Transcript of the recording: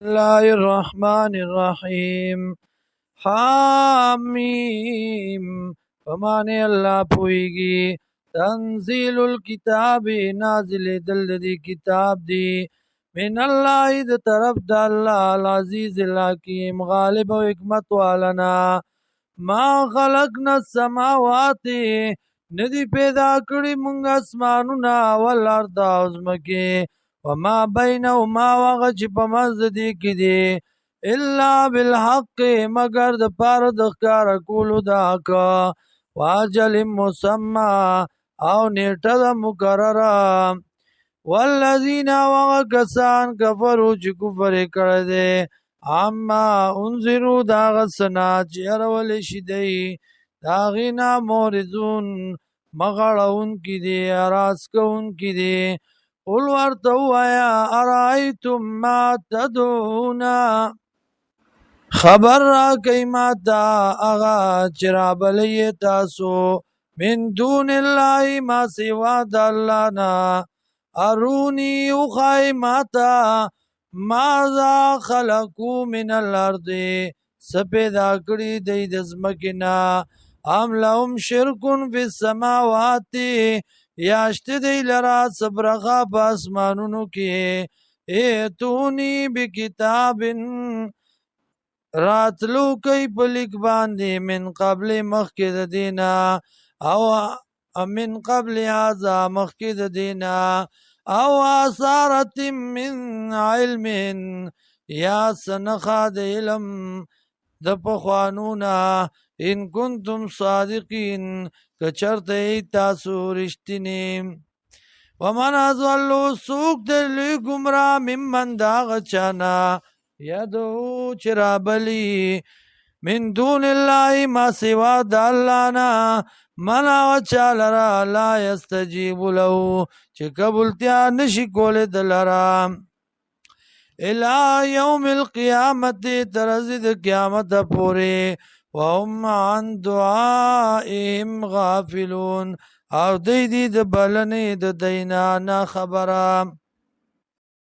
الله الرحمن الرحیم. حامیم فمانه الله پویگی. تنزیل الكتاب نازل دل دی کتاب دی من الله د طرف د الله العزیز الحکیم غالب و حکمت والنا. ما خلقنا السماوات ندی پیدا کړی مونږ اسمانونه والارض او ځمکې وما بینهما وغه چې په منځ د دې کې دی الا بالحق مگر د پاره د ښکاره کولو د حق واجل مسمى او نیټه د مقرره. والذین وغه کسان کفرو چې کفر یې کړی دی اما انذرو دا غسنا چې اړولی شي دی د هغې نه معرضون مغړون کې دي اراس کوون کې دي. قل ورته ووایه ارایتم ما تدعون خبر راکئ ماته هغه چې رابلئ تاسو من دون الله ما سوا د الله نه. اروني وښایئ ماته ماذا خلقو من الارض څه پیدا کړي دی د ځمکې نه. ام لهم شرکون فی السماوات یا شته دی لرا څه برخه په اسمانونو کې. ایتونی بکتاب راتلو کوي په لیک باندې من قبل مخکې د دینه او من قبل هذا مخکې د دینه او اثارت من علم یا سنخا د علم د پخوانونه ان کنتم صادقین کچرته تاسو رښتینی. ومن اضلوا سوق در لوی گمراه ممن داغ چانا یدعو چرابلی من دون الله ما سوا د الله نه من هغه چا لره لا یستجیب له چې قبولتیا نشي کولی د لره الى یوم القیامت تر ورځې د قیامت پورې وهم عن دعائهم غافلون او دی د بلنې د دینا نه خبره.